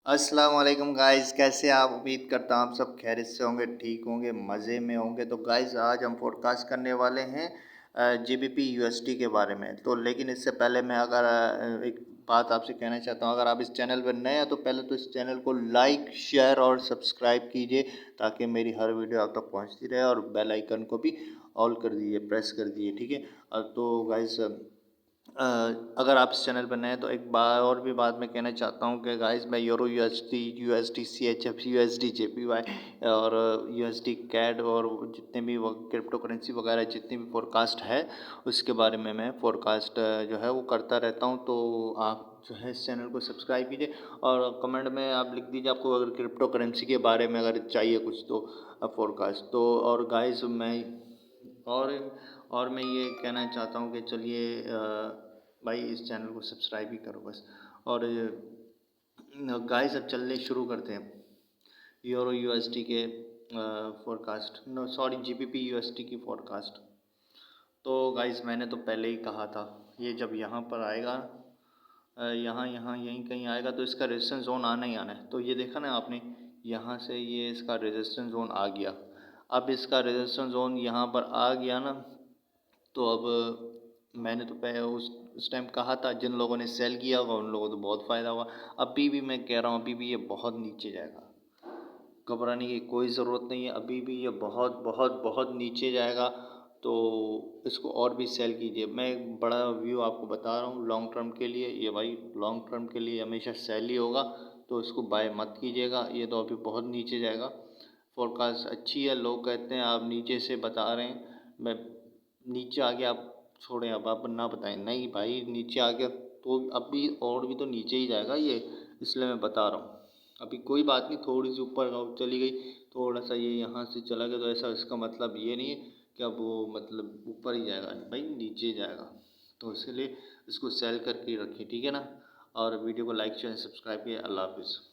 अस्सलाम वालेकुम गाइस, कैसे आप? उम्मीद करता हूँ आप सब खैरियत से होंगे, ठीक होंगे, मज़े में होंगे। तो गाइस आज हम पॉडकास्ट करने वाले हैं जीबीपी यूएसडी के बारे में। तो लेकिन इससे पहले मैं अगर एक बात आपसे कहना चाहता हूँ, अगर आप इस चैनल पर नए हैं तो पहले तो इस चैनल को लाइक शेयर और सब्सक्राइब कीजिए ताकि मेरी हर वीडियो आप तक पहुँचती रहे, और बेल आइकन को भी ऑल कर दीजिए, प्रेस कर दीजिए, ठीक है। तो गाइस अगर आप इस चैनल पर नए हैं तो एक बार और भी बात मैं कहना चाहता हूँ कि गाइस मैं euro USD CHF USD JPY और यूएसडी कैड और जितने भी क्रिप्टो करेंसी वगैरह जितनी भी फोरकास्ट है उसके बारे में मैं फोरकास्ट जो है वो करता रहता हूँ। तो आप जो है इस चैनल को सब्सक्राइब कीजिए और कमेंट में आप लिख दीजिए आपको अगर क्रिप्टो करेंसी के बारे में अगर चाहिए कुछ तो फोरकास्ट तो। और गाइस मैं और और मैं ये कहना चाहता हूँ कि चलिए भाई इस चैनल को सब्सक्राइब ही करो बस। और गाइस अब चलने शुरू करते हैं यूरो यूएसडी के forecast, no sorry GBP USD की फोरकास्ट। तो गाइस मैंने तो पहले ही कहा था ये जब यहाँ पर आएगा यहाँ यहाँ यहीं कहीं आएगा तो इसका रेजिस्टेंस जोन आना ही आना है। तो ये देखा ना आपने, यहाँ से ये इसका रेजिस्टेंस जोन आ गया। अब इसका रेजिस्टेंस जोन यहाँ पर आ गया ना, तो अब मैंने तो पहले उस टाइम कहा था, जिन लोगों ने सेल किया होगा उन लोगों को तो बहुत फ़ायदा हुआ। अभी भी मैं कह रहा हूँ अभी भी ये बहुत नीचे जाएगा, घबराने की कोई ज़रूरत नहीं है। अभी भी ये बहुत बहुत बहुत नीचे जाएगा, तो इसको और भी सेल कीजिए। मैं एक बड़ा व्यू आपको बता रहा हूँ लॉन्ग टर्म के लिए, ये भाई लॉन्ग टर्म के लिए हमेशा सेल ही होगा, तो इसको बाय मत कीजिएगा। ये तो अभी बहुत नीचे जाएगा। फोरकास्ट अच्छी है, लोग कहते हैं आप नीचे से बता रहे हैं, मैं नीचे आ गया आप छोड़ें, अब आप ना बताएं। नहीं भाई नीचे आ गया तो अभी और भी तो नीचे ही जाएगा ये, इसलिए मैं बता रहा हूँ। अभी कोई बात नहीं, थोड़ी सी ऊपर चली गई, थोड़ा सा ये यहाँ से चला गया तो ऐसा इसका मतलब ये नहीं है कि अब वो मतलब ऊपर ही जाएगा, भाई नीचे जाएगा। तो इसलिए इसको सेल करके रखिए, ठीक है ना। और वीडियो को लाइक शेयर सब्सक्राइब किए। अल्लाह हाफिज़।